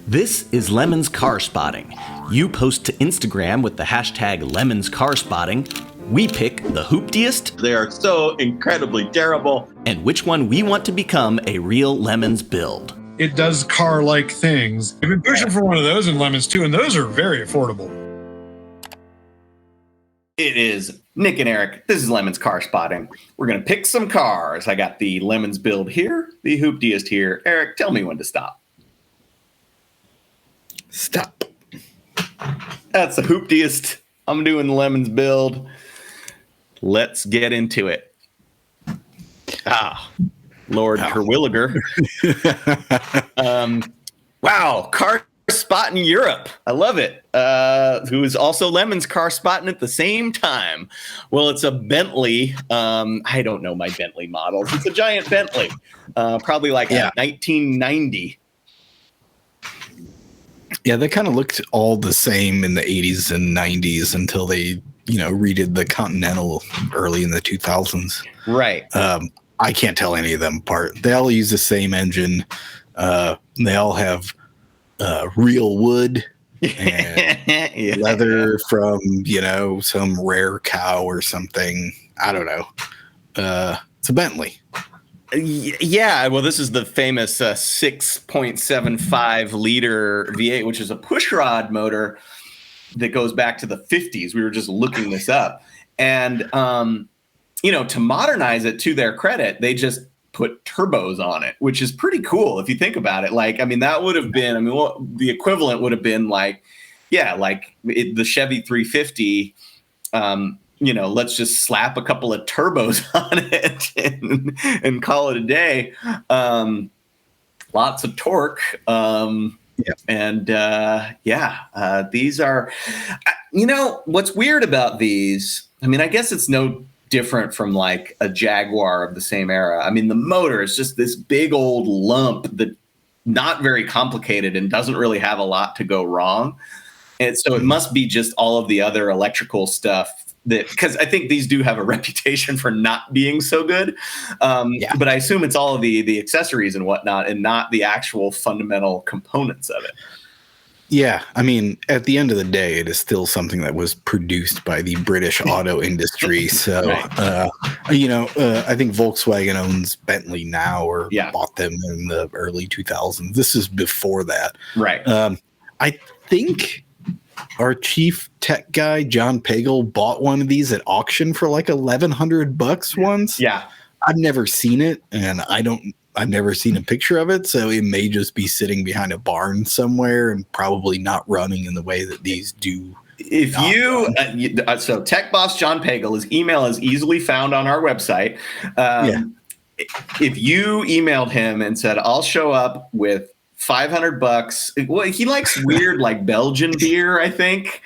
This is Lemon's Car Spotting. You post to Instagram with the hashtag Lemon's Car Spotting. We pick the hooptiest. They are so incredibly terrible. And which one we want to become a real Lemon's build. It does car-like things. I've been pushing for one of those in Lemons too, and those are very affordable. It is Nick and Eric. This is Lemon's Car Spotting. We're going to pick some cars. I got the Lemon's build here, the hooptiest here. Eric, tell me when to stop. Stop. That's the hooptiest. I'm doing the Lemon's build. Let's get into it. Lord Terwilliger. Wow, car spotting Europe. I love it. Who is also Lemon's car spotting at the same time. Well, it's a Bentley. I don't know my Bentley models. It's a giant Bentley. Probably like a 1990. Yeah, they kind of looked all the same in the 80s and 90s until they, redid the Continental early in the 2000s. Right. I can't tell any of them apart. They all use the same engine. They all have real wood and leather from, some rare cow or something. I don't know. It's a Bentley. Yeah, well, this is the famous 6.75 liter V8, which is a pushrod motor that goes back to the 50s. We were just looking this up. And, to modernize it, to their credit, they just put turbos on it, which is pretty cool if you think about it. That would have been, the equivalent would have been the Chevy 350, let's just slap a couple of turbos on it and call it a day. Lots of torque. These are, what's weird about these, I guess it's no different from like a Jaguar of the same era. The motor is just this big old lump that not very complicated and doesn't really have a lot to go wrong. And so it must be just all of the other electrical stuff because I think these do have a reputation for not being so good. But I assume it's all of the accessories and whatnot and not the actual fundamental components of it. Yeah. At the end of the day, it is still something that was produced by the British auto industry. So, I think Volkswagen owns Bentley now or bought them in the early 2000s. This is before that. Right. I think our chief tech guy, John Pagel, bought one of these at auction for like $1,100 once. Yeah. I've never seen it, and I've never seen a picture of it, so it may just be sitting behind a barn somewhere and probably not running in the way that these do. If so Tech Boss John Pagel, his email is easily found on our website. If you emailed him and said, I'll show up with $500. Well, he likes weird like Belgian beer, I think.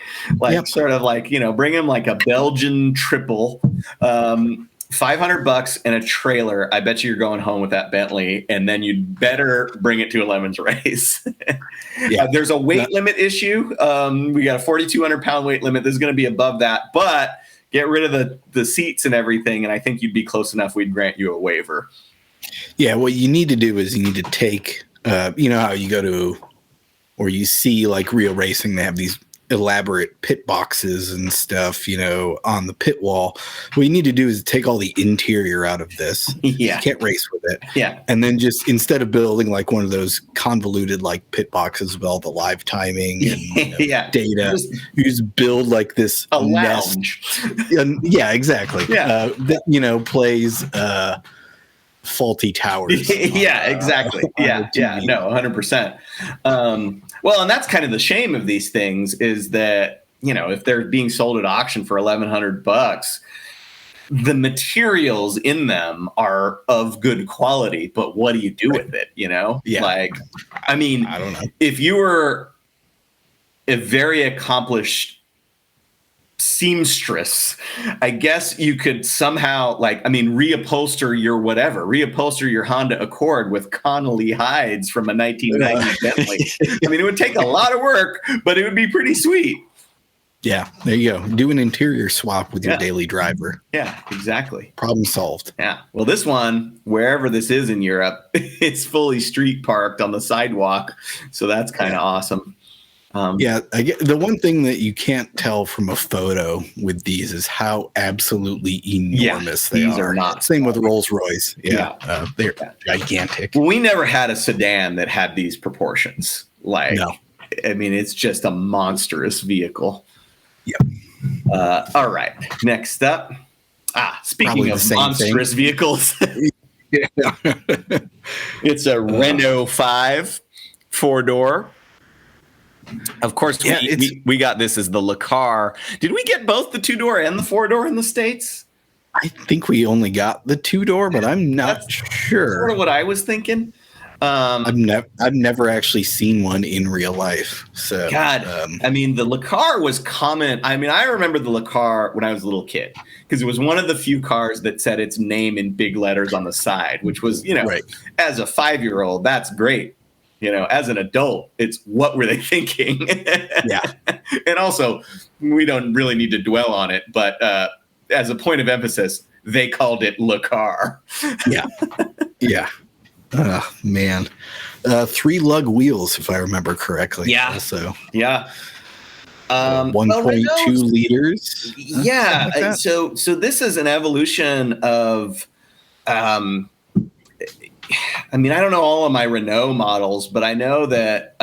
Sort of like, bring him like a Belgian triple. $500 and a trailer. I bet you're going home with that Bentley, and then you'd better bring it to a Lemon's race. There's a weight limit issue. We got a 4,200 pound weight limit. This is going to be above that, but get rid of the seats and everything, and I think you'd be close enough. We'd grant you a waiver. Yeah, what you need to do is you need to take, how you go to, or you see like real racing, they have these elaborate pit boxes and stuff, on the pit wall. What you need to do is take all the interior out of this. Yeah. You can't race with it. Yeah. And then just instead of building like one of those convoluted like pit boxes with all the live timing and data, you just build like this lounge. Yeah, exactly. Yeah. That, plays faulty towers. Yeah, exactly. No, 100%. Well, and that's kind of the shame of these things is that, if they're being sold at auction for $1,100, the materials in them are of good quality, but what do you do with it? Yeah. I don't know. If you were a very accomplished seamstress, I guess you could somehow reupholster your Honda Accord with Connolly hides from a 1990 Bentley. It would take a lot of work, but it would be pretty sweet. Yeah, there you go. Do an interior swap with your daily driver. Yeah, exactly. Problem solved. Yeah. Well, this one, wherever this is in Europe, it's fully street parked on the sidewalk. So that's kind of awesome. I get, the one thing that you can't tell from a photo with these is how absolutely enormous they these are. are not Same with Rolls Royce. They're gigantic. Well, we never had a sedan that had these proportions. Like, No. I mean, it's just a monstrous vehicle. Yep. All right. Next up. Speaking Probably of monstrous vehicles, it's a Renault 5 4-door. Of course, we got this as the Lakar. Did we get both the 2-door and the 4-door in the States? I think we only got the 2-door, but I'm not sure. Sort of what I was thinking. I've never actually seen one in real life. So God, I mean, the Lakar was common. I mean, I remember the Lakar when I was a little kid because it was one of the few cars that said its name in big letters on the side, which was, as a 5-year-old, that's great. As an adult, it's what were they thinking? Yeah. And also, we don't really need to dwell on it, but as a point of emphasis, they called it Lakar. Yeah. Yeah. Oh, man. 3 lug wheels, if I remember correctly. Yeah. Also. Yeah. 1.2 liters. Yeah. Like so this is an evolution of, I mean, I don't know all of my Renault models, but I know that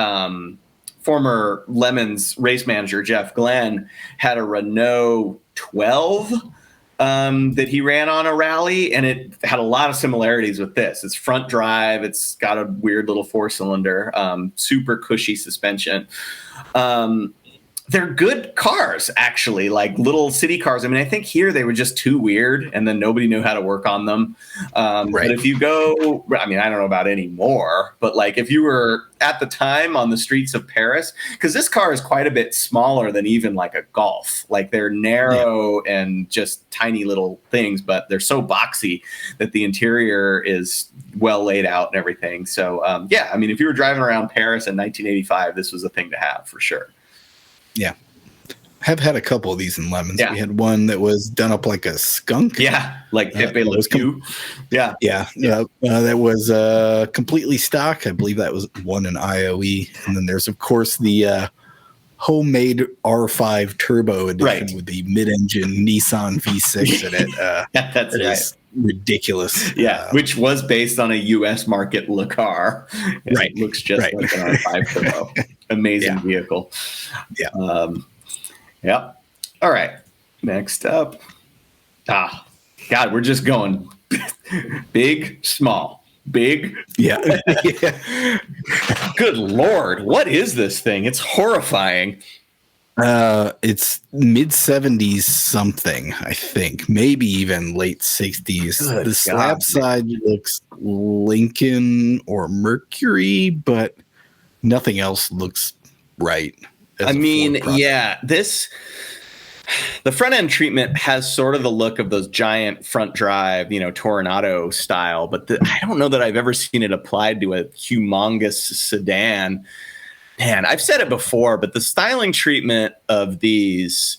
former Lemons race manager Jeff Glenn had a Renault 12 that he ran on a rally, and it had a lot of similarities with this. It's front drive. It's got a weird little 4-cylinder, super cushy suspension. They're good cars, actually, like little city cars. I mean, I think here they were just too weird, and then nobody knew how to work on them. But if you go, I mean, I don't know about anymore, but like if you were at the time on the streets of Paris, because this car is quite a bit smaller than even like a Golf. Like they're narrow and just tiny little things, but they're so boxy that the interior is well laid out and everything. So, I mean, if you were driving around Paris in 1985, this was a thing to have for sure. Yeah. Have had a couple of these in Lemons. Yeah. We had one that was done up like a skunk. Yeah, like Pepe Le Pew. Yeah. That was completely stock. I believe that was one in IOE. And then there's, of course, the homemade R5 Turbo edition with the mid-engine Nissan V6 in it. That's right. Is ridiculous. Yeah, which was based on a U.S. market Lakar. Right. It looks just like an R5 Turbo. Amazing vehicle. Yeah. All right. Next up. God, we're just going big, small, big. Yeah. Good Lord. What is this thing? It's horrifying. It's mid 70s something, I think, maybe even late 60s. The slab side looks Lincoln or Mercury, but nothing else looks right. I mean, the front end treatment has sort of the look of those giant front drive, Toronado style, but I don't know that I've ever seen it applied to a humongous sedan. Man, I've said it before, but the styling treatment of these,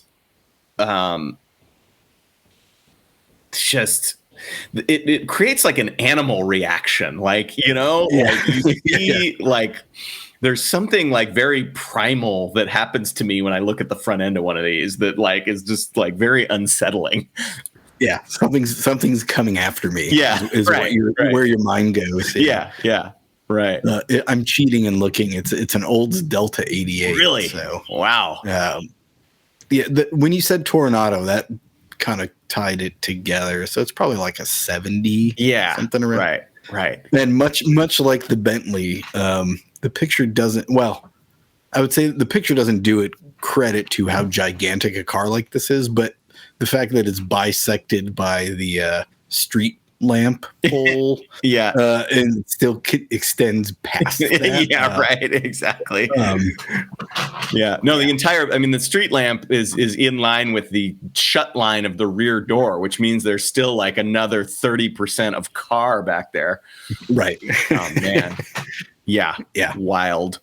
it creates like an animal reaction. Like, like you see, like there's something like very primal that happens to me when I look at the front end of one of these that like is just like very unsettling. Yeah, something's coming after me. Yeah, is right, where your mind goes. Yeah. Right. I'm cheating and looking. It's an old Delta 88. Really? So wow. When you said Toronado, that kind of tied it together. So it's probably like a 70. Yeah. Something around. Right. And much like the Bentley, the picture doesn't. Well, I would say the picture doesn't do it credit to how gigantic a car like this is, but the fact that it's bisected by the street lamp pole, and it still extends past that. Right, exactly. The entire, the street lamp is in line with the shut line of the rear door, which means there's still like another 30% of car back there. Right. Oh man. Yeah. Wild.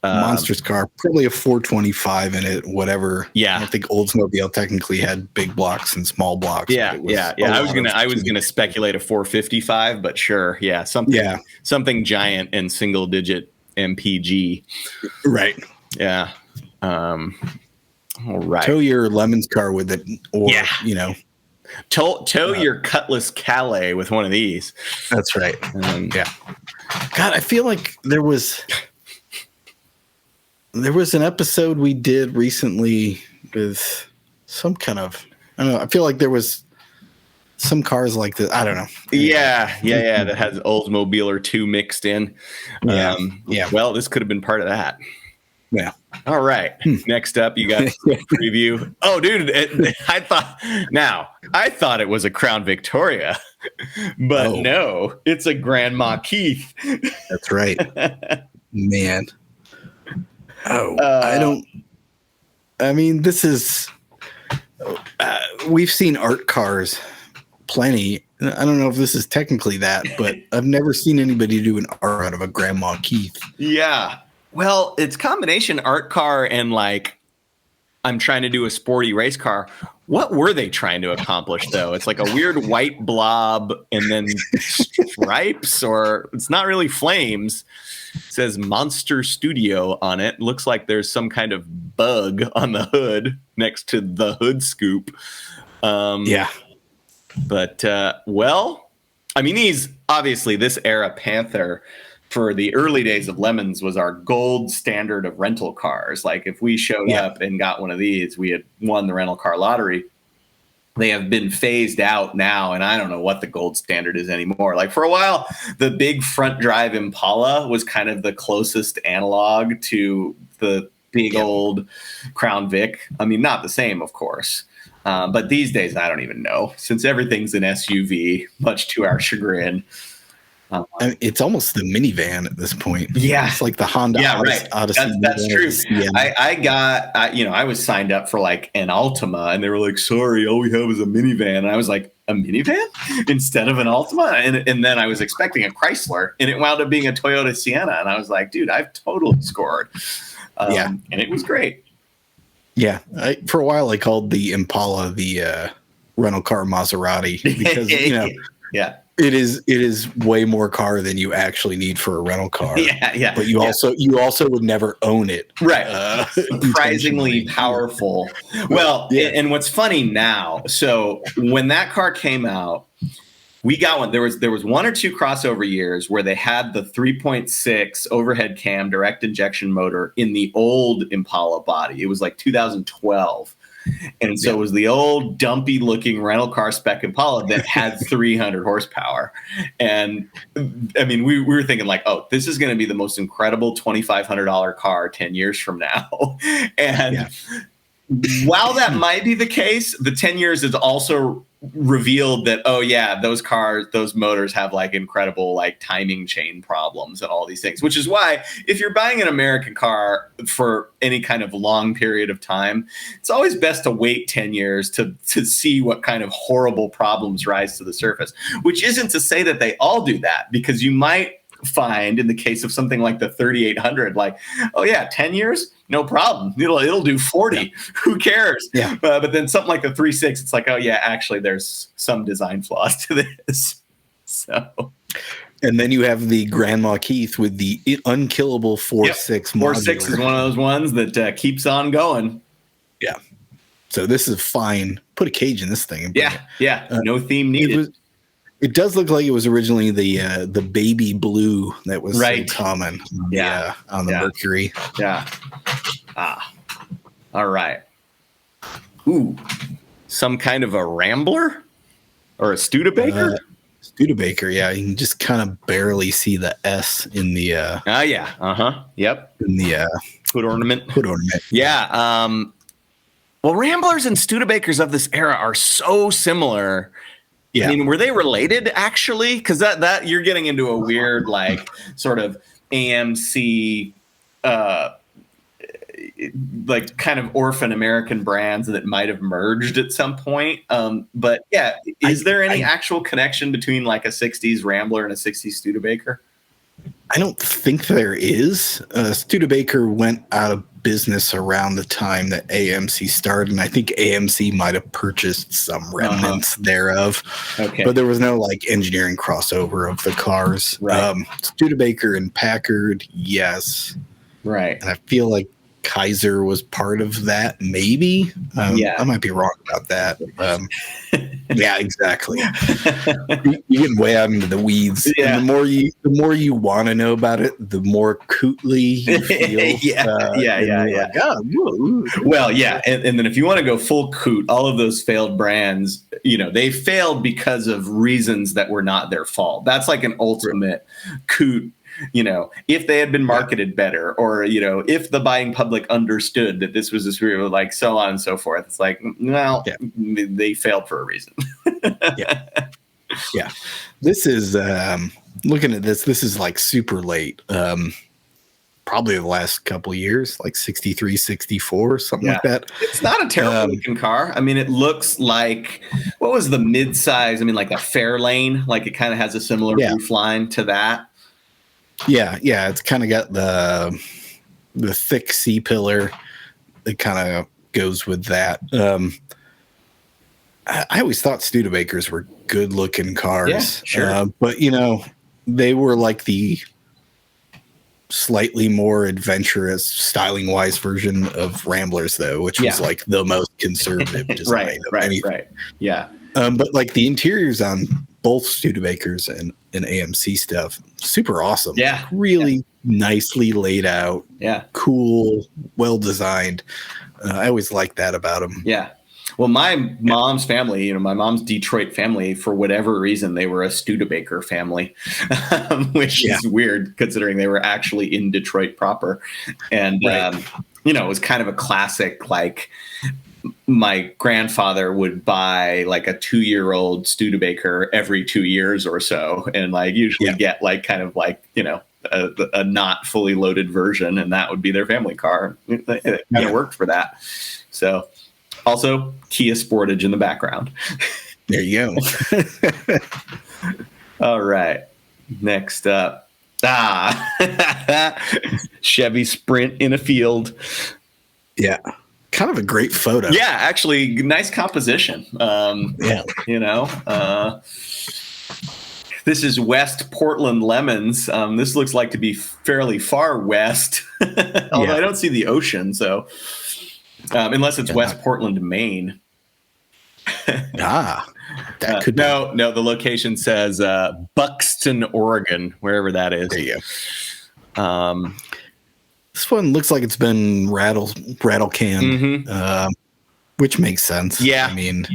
monstrous car, probably a 425 in it, whatever. Yeah. I don't think Oldsmobile technically had big blocks and small blocks. Yeah, but it was I was gonna speculate a 455, but sure, something giant and single digit MPG. Right. Yeah. All right. Tow your Lemons car with it, or tow your Cutlass Calais with one of these. That's right. Yeah. God, I feel like there was an episode we did recently with some kind of, I don't know. I feel like there was some cars like this. I don't know. Yeah. That has Oldsmobile or 2 mixed in. Yeah. Well, this could have been part of that. Yeah. All right. Next up, you got preview. Oh, dude, I thought it was a Crown Victoria, but no, it's a Grandma Keith. That's right, man. Oh, this is. We've seen art cars plenty. I don't know if this is technically that, but I've never seen anybody do an art out of a Grandma Keith. Yeah. Well, it's combination art car and like I'm trying to do a sporty race car. What were they trying to accomplish, though? It's like a weird white blob and then stripes, or it's not really flames. It says Monster Studio on it. Looks like there's some kind of bug on the hood next to the hood scoop. Yeah. But, this era Panther for the early days of Lemons was our gold standard of rental cars. Like if we showed up and got one of these, we had won the rental car lottery. They have been phased out now, and I don't know what the gold standard is anymore. Like for a while, the big front drive Impala was kind of the closest analog to the big old Crown Vic. I mean, not the same, of course. But these days, I don't even know, since everything's an SUV, much to our chagrin. It's almost the minivan at this point. Yeah, it's like the Honda Odyssey. That's true. I was signed up for like an Altima, and they were like, "Sorry, all we have is a minivan." And I was like, "A minivan instead of an Altima?" And then I was expecting a Chrysler, and it wound up being a Toyota Sienna. And I was like, "Dude, I've totally scored." And it was great. Yeah, for a while I called the Impala the rental car Maserati because It is way more car than you actually need for a rental car. Yeah. But you also would never own it. Right. Surprisingly powerful. Well, and what's funny now, so when that car came out, we got one. There was one or two crossover years where they had the 3.6 overhead cam direct injection motor in the old Impala body. It was like 2012. And so it was the old dumpy looking rental car spec Impala that had 300 horsepower. And I mean, we were thinking like, oh, this is going to be the most incredible $2,500 car 10 years from now. And while that might be the case, the 10 years is also revealed that, oh yeah, those motors have like incredible like timing chain problems and all these things, which is why if you're buying an American car for any kind of long period of time, it's always best to wait 10 years to see what kind of horrible problems rise to the surface, which isn't to say that they all do that, because you might find in the case of something like the 3800, like, oh yeah, 10 years, no problem. It'll do 40. Yeah. Who cares? Yeah. But then something like the 3.6, it's like, oh yeah, actually there's some design flaws to this. So. And then you have the Grandma Keith with the unkillable 4.6 modular. 4.6 is one of those ones that keeps on going. Yeah. So this is fine. Put a cage in this thing. Yeah. No theme needed. It does look like it was originally the baby blue that was so common on the Mercury. Yeah. All right. Ooh. Some kind of a Rambler or a Studebaker? Studebaker, yeah. You can just kind of barely see the S in the Yep. In the hood ornament. Yeah. Well, Ramblers and Studebakers of this era are so similar. Yeah. I mean, were they related actually? Because that you're getting into a weird like sort of AMC like kind of orphan American brands that might have merged at some point. But yeah, is there any actual connection between like a 60s Rambler and a 60s Studebaker? I don't think there is. Studebaker went out of business around the time that AMC started, and I think AMC might have purchased some remnants thereof. Okay. But there was no like engineering crossover of the cars. Right. Studebaker and Packard, yes. Right. And I feel like Kaiser was part of that, maybe. I might be wrong about that. Yeah, exactly. You're getting way out into the weeds. Yeah. And the more you want to know about it, the more cootly you feel. Yeah. Like, oh, well, yeah, and then if you want to go full coot, all of those failed brands, they failed because of reasons that were not their fault. That's like an ultimate coot. If they had been marketed better, or if the buying public understood that this was this real, like so on and so forth. It's like, well, they failed for a reason. Yeah. This is looking at this. This is like super late. Probably the last couple of years, like 63, 64, something like that. It's not a terrible looking car. I mean, it looks like, what was the mid-size? I mean, like a Fairlane, like it kind of has a similar roof line to that. Yeah. It's kind of got the thick C-pillar that kind of goes with that. I always thought Studebakers were good-looking cars. Yeah, sure. But, they were like the slightly more adventurous, styling-wise version of Ramblers, though, which was like the most conservative design of anything. Right. Yeah. But like the interiors on both Studebakers and AMC stuff, super awesome. Yeah. Like, really nicely laid out. Yeah. Cool, well designed. I always liked that about them. Yeah. Well, my mom's family, my mom's Detroit family, for whatever reason, they were a Studebaker family, which is weird considering they were actually in Detroit proper. And, it was kind of a classic, like, my grandfather would buy like a 2-year-old Studebaker every 2 years or so, and like usually get like kind of like, a not fully loaded version, and that would be their family car. It kind of worked for that. So also Kia Sportage in the background. There you go. All right. Next up. Chevy Sprint in a field. Yeah. Kind of a great photo. Yeah, actually, nice composition. This is West Portland Lemons. This looks like to be fairly far west, although I don't see the ocean. So, unless it's West Portland, Maine. That could no. The location says Buxton, Oregon, wherever that is. There you go. This one looks like it's been rattle canned, which makes sense. Yeah. I mean,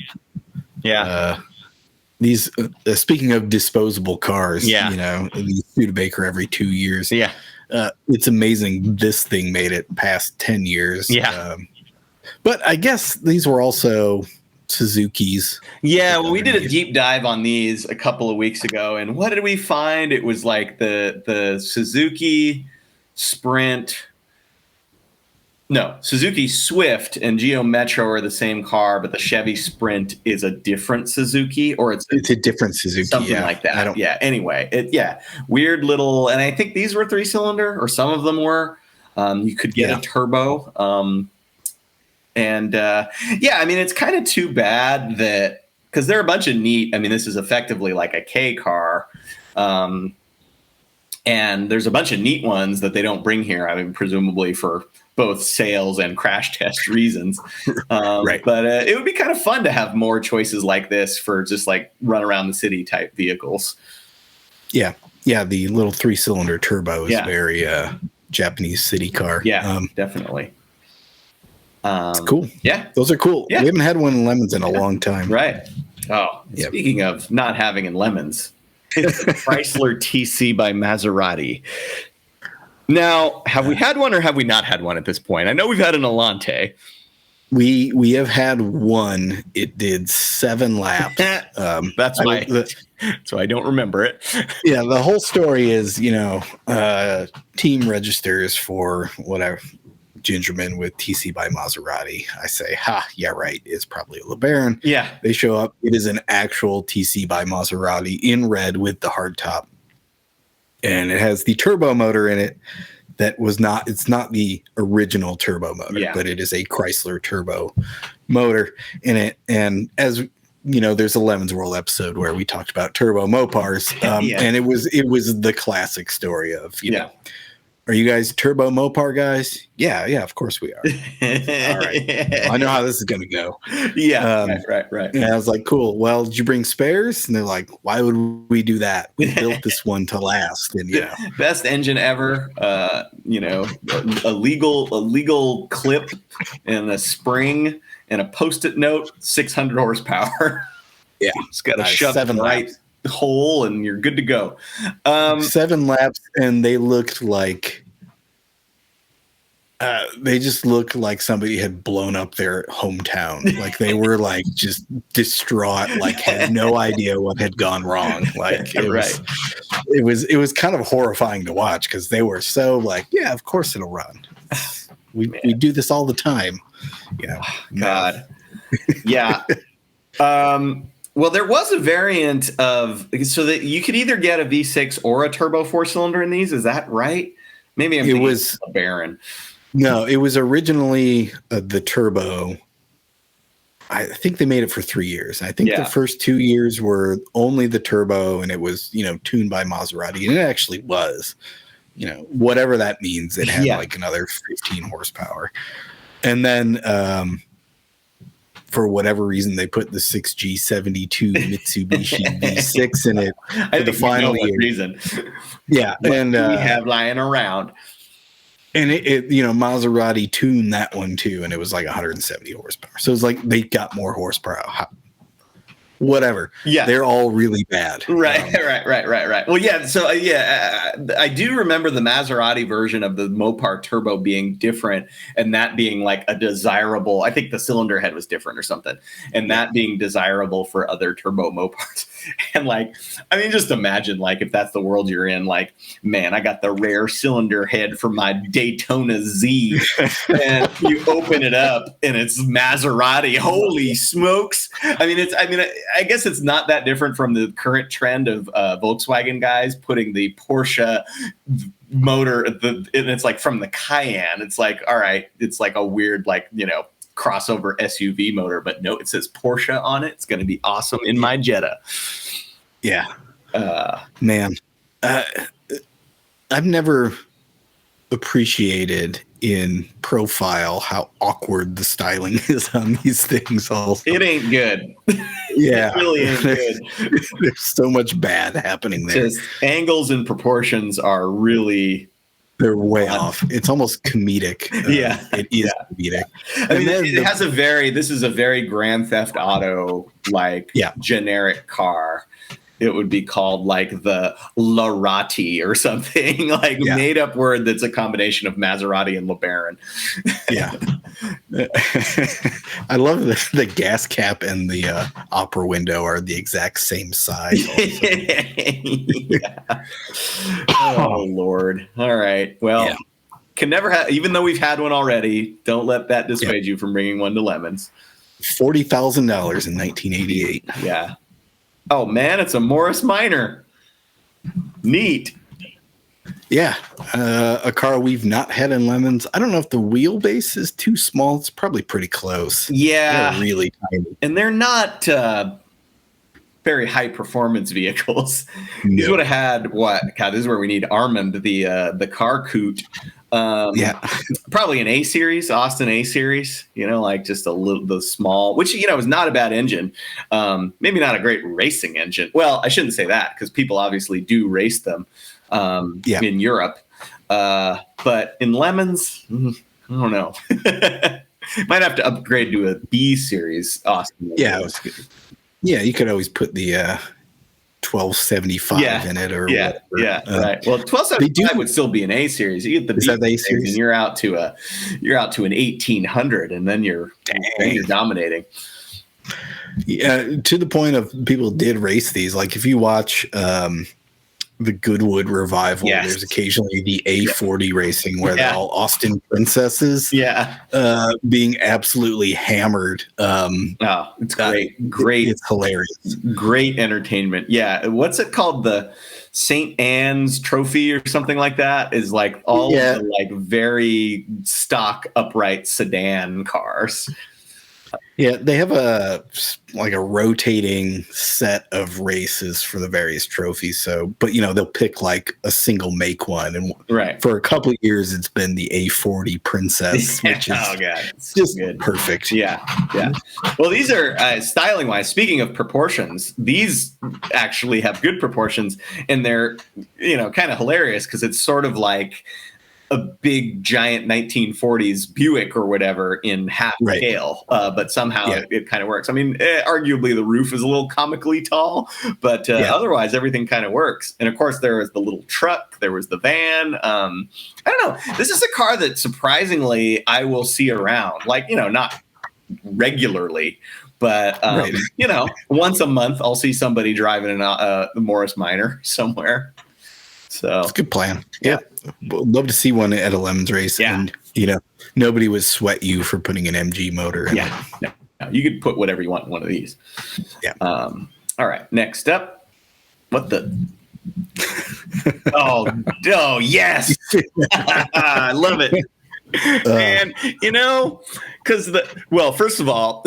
these speaking of disposable cars, these Studebaker every 2 years. Yeah. It's amazing this thing made it past 10 years. Yeah. But I guess these were also Suzuki's. Yeah, well, we did a deep dive on these a couple of weeks ago, and what did we find? It was like the Suzuki Sprint. No, Suzuki Swift and Geo Metro are the same car, but the Chevy Sprint is a different Suzuki, or it's a different Suzuki, something like that. Anyway, weird little, and I think these were 3-cylinder, or some of them were. You could get a turbo, I mean, it's kind of too bad that, because they're a bunch of neat. I mean, this is effectively like a K car. And there's a bunch of neat ones that they don't bring here. I mean, presumably for both sales and crash test reasons. Right. But it would be kind of fun to have more choices like this for just like run around the city type vehicles. Yeah. Yeah. The little 3-cylinder turbo is very Japanese city car. Yeah, definitely. It's cool. Yeah. Those are cool. Yeah. We haven't had one in Lemons in a long time. Right. Oh, speaking of not having in Lemons, it's the Chrysler TC by Maserati. Now, have we had one or have we not had one at this point? I know we've had an Elante. We have had one. It did 7 laps. That's why. So I don't remember it. Yeah, the whole story is, team registers for whatever Gingerman with TC by Maserati. I say, yeah, right. It's probably a LeBaron. Yeah. They show up. It is an actual TC by Maserati in red with the hardtop. and it has the turbo motor in it that it's not the original turbo motor, but it is a Chrysler turbo motor in it. And as you know, there's a Lemons World episode where we talked about turbo Mopars, and it was the classic story of, you know, are you guys turbo Mopar guys? Yeah, of course we are. All right. I know how this is going to go. Yeah, right. And I was like, cool. Well, did you bring spares? And they're like, why would we do that? We built this one to last. And, you know. Best engine ever. You know, a legal clip and a spring and a Post-it note, 600 horsepower. Yeah. It's got a shove in the right hole and you're good to go. 7 laps, and they looked like they just looked like somebody had blown up their hometown. Like they were like just distraught, like had no idea what had gone wrong. Like it was kind of horrifying to watch because they were so like, yeah, of course it'll run. We do this all the time. You know, God. Yeah. Well, there was a variant of so that you could either get a V6 or a turbo 4-cylinder in these. Is that right? Maybe it was a Baron. No, it was originally the turbo. I think they made it for 3 years. I think the first 2 years were only the turbo, and it was, you know, tuned by Maserati, and it actually was, you know, whatever that means. It had like another 15 horsepower, and then for whatever reason, they put the 6G72 Mitsubishi V6 in it for the final year. Reason. Yeah, and we have lying around. And it, you know, Maserati tuned that one too, and it was like 170 horsepower. So it's like they got more horsepower. Whatever. Yeah, they're all really bad. Right. Well, yeah. So I do remember the Maserati version of the Mopar Turbo being different, and that being like a desirable. I think the cylinder head was different or something, and that being desirable for other turbo Mopars. And like, I mean, just imagine like if that's the world you're in. Like, man, I got the rare cylinder head for my Daytona Z, and you open it up and it's Maserati. Holy smokes! I guess it's not that different from the current trend of Volkswagen guys putting the Porsche motor, and it's like from the Cayenne. It's like, all right, it's like a weird, like, you know, crossover SUV motor, but no, it says Porsche on it. It's going to be awesome in my Jetta. Yeah. Man, I've never appreciated in profile how awkward the styling is on these things. Also, it ain't good. Yeah, it really ain't good. There's so much bad happening there. Just angles and proportions are really, they're way off. It's almost comedic. It is comedic. I mean, this is a very Grand Theft Auto like generic car. It would be called like the Larati or something, like made up word that's a combination of Maserati and LeBaron. Yeah. I love the gas cap and the opera window are the exact same size. Oh, Lord. All right. Well, can never have, even though we've had one already, don't let that dissuade you from bringing one to Lemons. $40,000 in 1988. Yeah. Oh, man, it's a Morris Minor. Neat. Yeah, a car we've not had in Lemons. I don't know if the wheelbase is too small. It's probably pretty close. Yeah. They're really tiny. And they're not very high-performance vehicles. No. These would have had, what? God, this is where we need Armand, the car coot. Probably an A-Series, Austin A-Series, you know, like just the small, which, you know, is not a bad engine. Maybe not a great racing engine. Well, I shouldn't say that because people obviously do race them in Europe. But in Lemons, I don't know. Might have to upgrade to a B-Series Austin. Yeah, you could always put the 1275 in it or whatever. Right. Well, 1275 would still be an A series. You get the B series, and you're out to an 1800, and then you're dominating. Yeah, to the point of people did race these. Like if you watch the Goodwood revival. Yes. There's occasionally the A40 racing where they're all Austin princesses. Being absolutely hammered. It's great. It's hilarious. Great entertainment. Yeah. What's it called? The St. Anne's Trophy or something like that is like all of the like very stock upright sedan cars. Yeah, they have a rotating set of races for the various trophies. So, but they'll pick like a single make one, and for a couple of years, it's been the A40 Princess, which is it's just good. Perfect. Yeah. Well, these are styling wise. Speaking of proportions, these actually have good proportions, and they're kind of hilarious because it's sort of like a big giant 1940s Buick or whatever in half scale, but somehow it kind of works. I mean, arguably the roof is a little comically tall, but otherwise everything kind of works. And of course there was the little truck, there was the van. I don't know. This is a car that surprisingly I will see around, like, not regularly, but once a month I'll see somebody driving the Morris Minor somewhere. So it's a good plan. Yeah. Love to see one at a Lemons race. Yeah. And, nobody would sweat you for putting an MG motor in it. No. You could put whatever you want in one of these. Yeah. All right. Next up. What the? oh, yes. I love it. And, because first of all,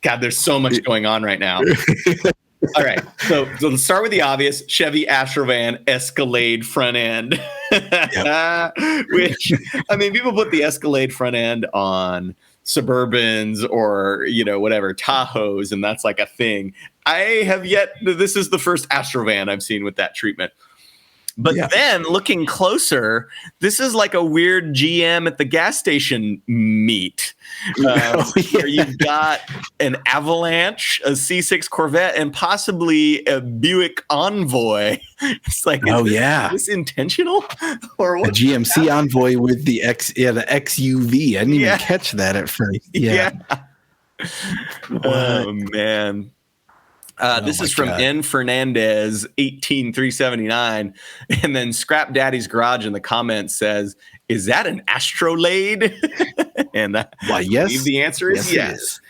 God, there's so much going on right now. All right, so let's start with the obvious: Chevy Astro van Escalade front end. Which, I mean, people put the Escalade front end on Suburbans or whatever Tahoes, and that's like a thing. This is the first Astro van I've seen with that treatment. But then looking closer, this is like a weird GM at the gas station meet. Where you've got an Avalanche, a C6 Corvette, and possibly a Buick Envoy. It's like, is this intentional? Or what? A GMC Envoy with the XUV. I didn't even catch that at first. Yeah. Oh, man. This is from N. Fernandez, 18379. And then Scrap Daddy's Garage in the comments says, "Is that an Astrolade?" And why, yes. The answer is yes.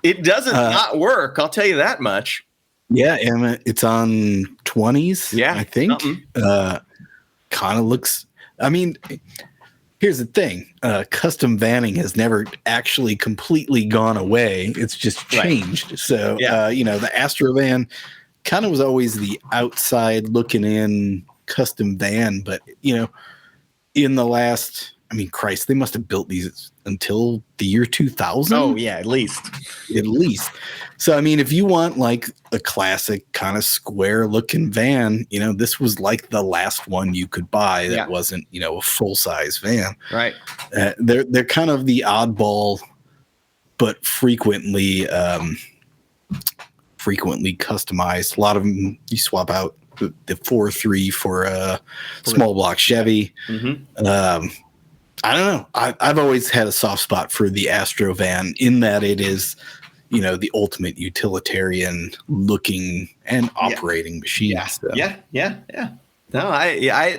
It doesn't not work. I'll tell you that much. Yeah. And it's on 20s. Yeah. I think. Kind of looks, I mean, here's the thing. Custom vanning has never actually completely gone away. It's just changed. Right. So, the Astro van kind of was always the outside looking in custom van. But, in the last, they must have built these until the year 2000. Oh, yeah, at least. So, if you want like a classic kind of square looking van, this was like the last one you could buy that wasn't, a full size van. Right. They're kind of the oddball, but frequently customized. A lot of them you swap out the 4.3 for a small block Chevy. Mm-hmm. I don't know. I've always had a soft spot for the Astro van in that it is, the ultimate utilitarian looking and operating machine. Yeah. So. Yeah. No,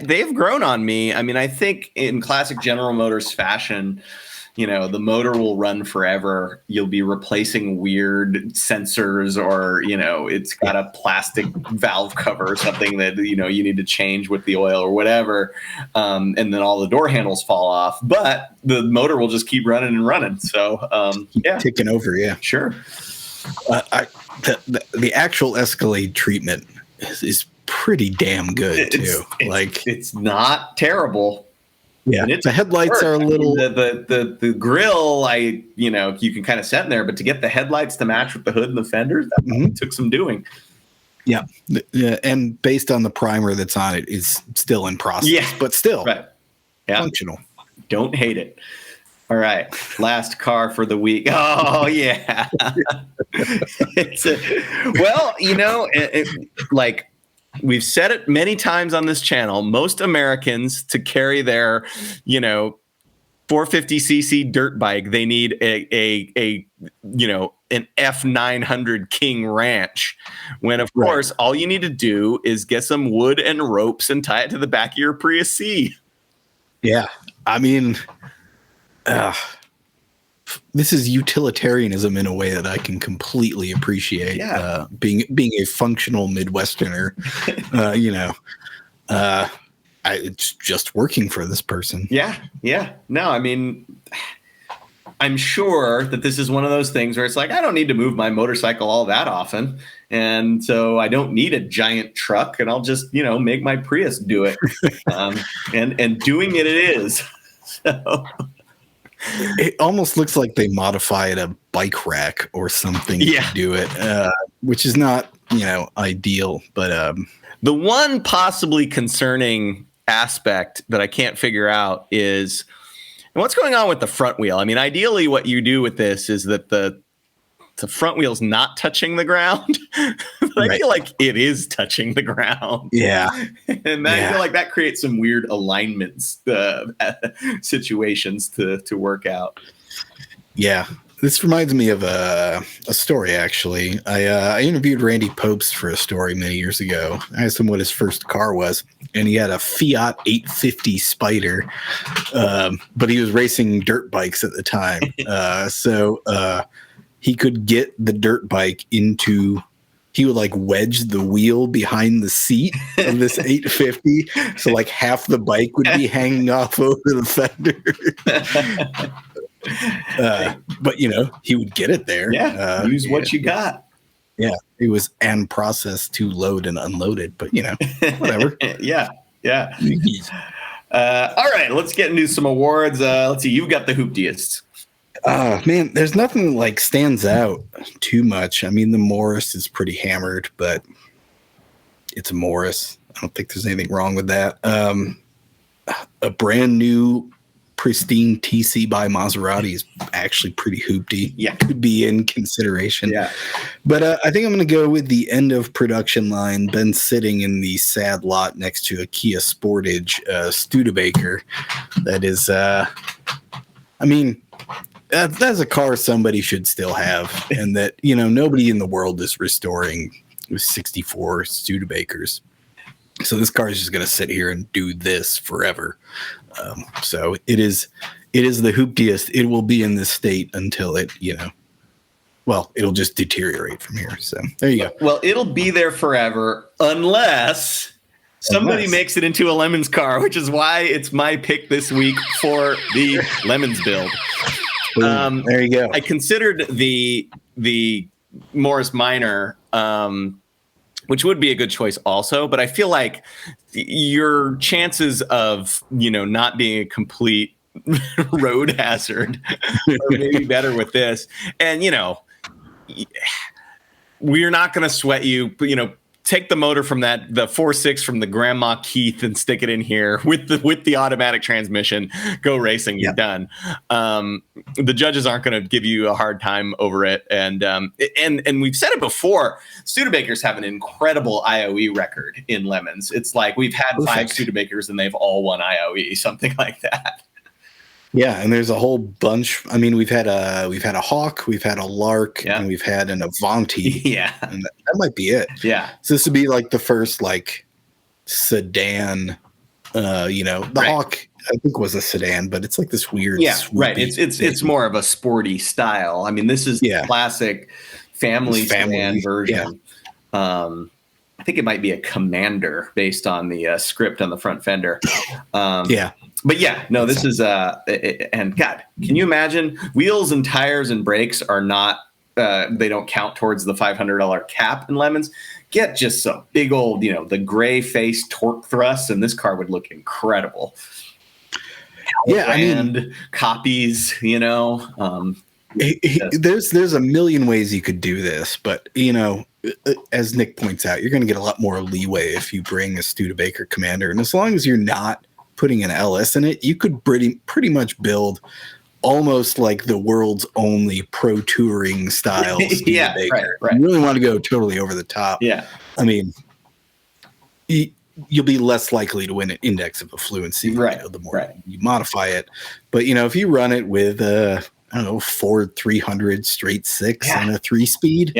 they've grown on me. I think in classic General Motors fashion, the motor will run forever. You'll be replacing weird sensors or, it's got a plastic valve cover or something that, you need to change with the oil or whatever. And then all the door handles fall off, but the motor will just keep running and running. So, ticking over. Yeah, sure. The actual Escalade treatment is pretty damn good too. It's not terrible. Yeah, the headlights are a little. The grill, you can kind of set in there, but to get the headlights to match with the hood and the fenders, that took some doing. Yeah, and based on the primer that's on it, is still in process, but still functional. Don't hate it. All right, last car for the week. Oh yeah, we've said it many times on this channel. Most Americans, to carry their, 450cc dirt bike, they need a an F900 King Ranch, when of course all you need to do is get some wood and ropes and tie it to the back of your Prius C. Yeah, I mean, this is utilitarianism in a way that I can completely appreciate. Yeah. Being a functional Midwesterner, it's just working for this person. Yeah. No, I mean, I'm sure that this is one of those things where it's like, I don't need to move my motorcycle all that often. And so I don't need a giant truck, and I'll just, make my Prius do it. And doing it is. So. It almost looks like they modified a bike rack or something to do it, which is not, ideal. But the one possibly concerning aspect that I can't figure out is what's going on with the front wheel. I mean, ideally what you do with this is that the front wheel's not touching the ground. But I feel like it is touching the ground. Yeah. And I feel like that creates some weird alignments situations to work out. Yeah. This reminds me of a story, actually. I interviewed Randy Popes for a story many years ago. I asked him what his first car was, and he had a Fiat 850 Spider, but he was racing dirt bikes at the time. So he could get the dirt bike into... He would wedge the wheel behind the seat of this 850. So half the bike would be hanging off over the fender. But he would get it there. Yeah. Use what you got. Yeah. It was an process to load and unload it, but whatever. Yeah. All right. Let's get into some awards. Let's see. You've got the hooptiest. Man, there's nothing stands out too much. I mean, the Morris is pretty hammered, but it's a Morris. I don't think there's anything wrong with that. A brand new pristine TC by Maserati is actually pretty hoopty. Yeah. Could be in consideration. Yeah. But I think I'm going to go with the end of production line, been sitting in the sad lot next to a Kia Sportage Studebaker. That is, that's a car somebody should still have, and that, nobody in the world is restoring 64 Studebakers. So this car is just going to sit here and do this forever. So it is the hooptiest. It will be in this state until it, it'll just deteriorate from here. So there you go. Well, it'll be there forever unless somebody makes it into a Lemons car, which is why it's my pick this week for the Lemons build. There you go. I considered the Morris Minor, which would be a good choice also, but I feel like your chances of, not being a complete road hazard are maybe better with this. And, we're not going to sweat you, but, take the motor from the 4.6 from the Grandma Keith and stick it in here with the automatic transmission, go racing, you're done. The judges aren't going to give you a hard time over it. And we've said it before, Studebakers have an incredible IOE record in Lemons. It's like we've had 5 Studebakers and they've all won IOE, something like that. Yeah, and there's a whole bunch. I mean, we've had a Hawk, we've had a Lark, and we've had an Avanti. Yeah, and that might be it. Yeah, so this would be the first sedan. The Hawk I think was a sedan, but it's this weird. Yeah, right. It's more of a sporty style. I mean, this is the classic family sedan version. Yeah. I think it might be a Commander based on the script on the front fender. But this is and God, can you imagine? Wheels and tires and brakes are not they don't count towards the $500 cap in Lemons. Get just some big old, the gray face torque thrusts, and this car would look incredible. And copies, there's a million ways you could do this, but as Nick points out, you're going to get a lot more leeway if you bring a Studebaker Commander, and as long as you're not putting an LS in it, you could pretty much build almost like the world's only pro touring style Studebaker. Right. You really want to go totally over the top. Yeah, I mean, you'll be less likely to win an index of affluency, right? The more you modify it. But if you run it with I don't know, Ford 300 straight six and a 3-speed,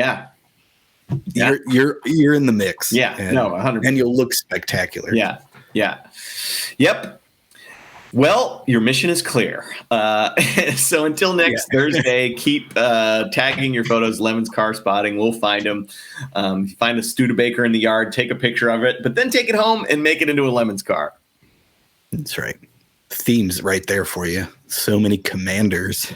you're in the mix. Yeah, and, 100%. And you'll look spectacular. Yeah. Yep. Well, your mission is clear. So until next Thursday, keep tagging your photos, Lemon's Car Spotting. We'll find them. Find a Studebaker in the yard, take a picture of it, but then take it home and make it into a Lemon's car. That's right. Themes right there for you. So many Commanders.